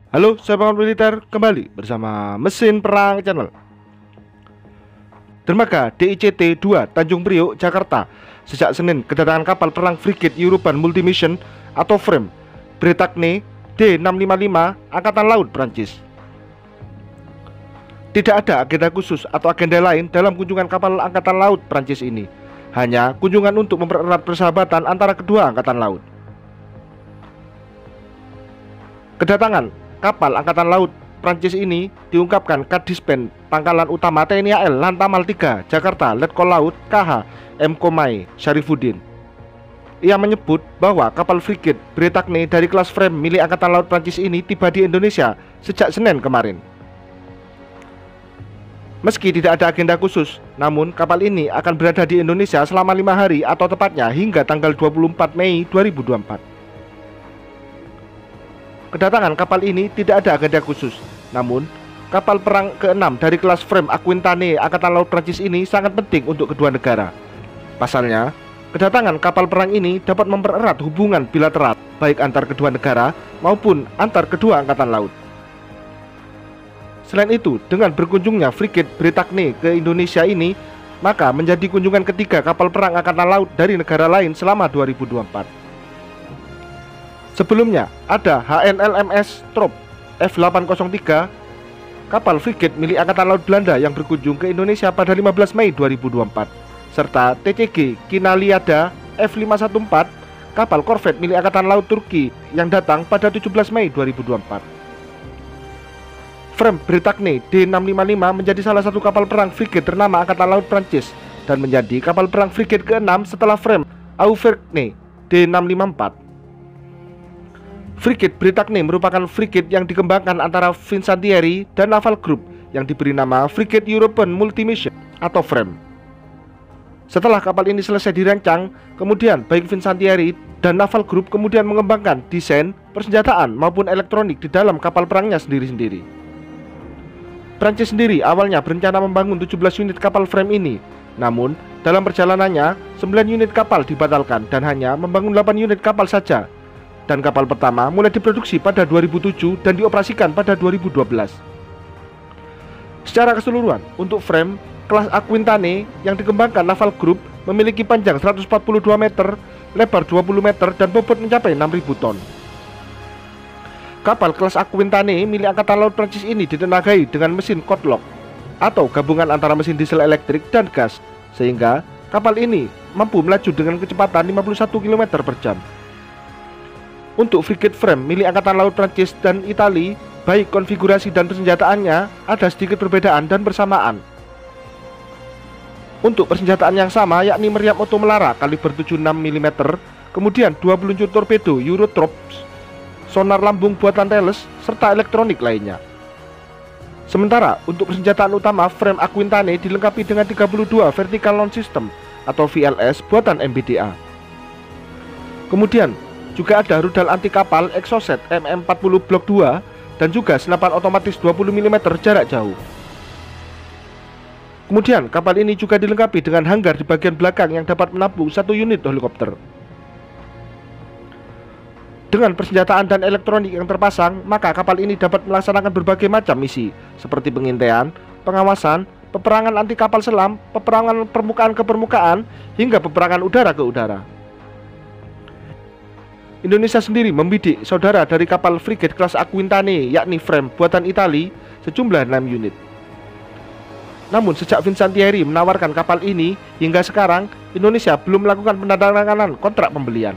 Halo, saya Pengamat Militer kembali bersama Mesin Perang Channel. Dermaga DICT-2 Tanjung Priok, Jakarta sejak Senin kedatangan kapal perang frigate European Multi-Mission atau FREMM Bretagne D655 Angkatan Laut Prancis. Tidak ada agenda khusus atau agenda lain dalam kunjungan kapal Angkatan Laut Prancis ini, hanya kunjungan untuk mempererat persahabatan antara kedua angkatan laut. Kedatangan kapal Angkatan Laut Prancis ini diungkapkan Kadispen Pangkalan Utama TNI AL Lantamal 3 Jakarta Letkol Laut KH M. Komai Syarifuddin. Ia menyebut bahwa kapal frigate Bretagne dari kelas FREMM milik Angkatan Laut Prancis ini tiba di Indonesia sejak Senin kemarin. Meski tidak ada agenda khusus, namun kapal ini akan berada di Indonesia selama 5 hari atau tepatnya hingga tanggal 24 Mei 2024. Kedatangan kapal ini tidak ada agenda khusus, namun kapal perang ke-6 dari kelas FREMM Aquitaine Angkatan Laut Prancis ini sangat penting untuk kedua negara. Pasalnya, kedatangan kapal perang ini dapat mempererat hubungan bilateral baik antar kedua negara maupun antar kedua angkatan laut. Selain itu, dengan berkunjungnya frigate Bretagne ke Indonesia ini, maka menjadi kunjungan ketiga kapal perang angkatan laut dari negara lain selama 2024. Sebelumnya ada HNLMS Trop F803, kapal frigate milik Angkatan Laut Belanda yang berkunjung ke Indonesia pada 15 Mei 2024, serta TCG Kinaliada F514, kapal korvet milik Angkatan Laut Turki yang datang pada 17 Mei 2024. FREMM Bretagne D655 menjadi salah satu kapal perang frigate ternama Angkatan Laut Prancis dan menjadi kapal perang frigate ke-6 setelah FREMM Auvergne D654. Frigate Bretagne merupakan frigate yang dikembangkan antara Fincantieri dan Naval Group yang diberi nama Frigate European Multi-Mission atau FREMM. Setelah kapal ini selesai dirancang, kemudian baik Fincantieri dan Naval Group kemudian mengembangkan desain, persenjataan maupun elektronik di dalam kapal perangnya sendiri-sendiri. Prancis sendiri awalnya berencana membangun 17 unit kapal FREMM ini, namun dalam perjalanannya 9 unit kapal dibatalkan dan hanya membangun 8 unit kapal saja. Dan kapal pertama mulai diproduksi pada 2007 dan dioperasikan pada 2012. Secara keseluruhan, untuk FREMM kelas Aquitaine yang dikembangkan Naval Group memiliki panjang 142 meter, lebar 20 meter, dan bobot mencapai 6.000 ton. Kapal kelas Aquitaine milik Angkatan Laut Prancis ini ditenagai dengan mesin Codlock atau gabungan antara mesin diesel elektrik dan gas, sehingga kapal ini mampu melaju dengan kecepatan 51 km per jam. Untuk frigate FREMM milik Angkatan Laut Prancis dan Italia, baik konfigurasi dan persenjataannya ada sedikit perbedaan dan bersamaan. Untuk persenjataan yang sama, yakni meriam oto melara kaliber 76 mm, kemudian 2 peluncur torpedo Eurotrops, sonar lambung buatan Thales, serta elektronik lainnya. Sementara untuk persenjataan utama, FREMM Aquitaine dilengkapi dengan 32 Vertical Launch System atau VLS buatan MBDA. Kemudian juga ada rudal anti kapal Exocet MM40 Blok 2 dan juga senapan otomatis 20 mm jarak jauh. Kemudian kapal ini juga dilengkapi dengan hanggar di bagian belakang yang dapat menampung 1 unit helikopter. Dengan persenjataan dan elektronik yang terpasang, maka kapal ini dapat melaksanakan berbagai macam misi seperti pengintaian, pengawasan, peperangan anti kapal selam, peperangan permukaan ke permukaan, hingga peperangan udara ke udara. Indonesia sendiri membidik saudara dari kapal frigate kelas Aquitaine yakni FREMM buatan Italia sejumlah 6 unit. Namun sejak Fincantieri menawarkan kapal ini hingga sekarang Indonesia belum melakukan penandatanganan kontrak pembelian.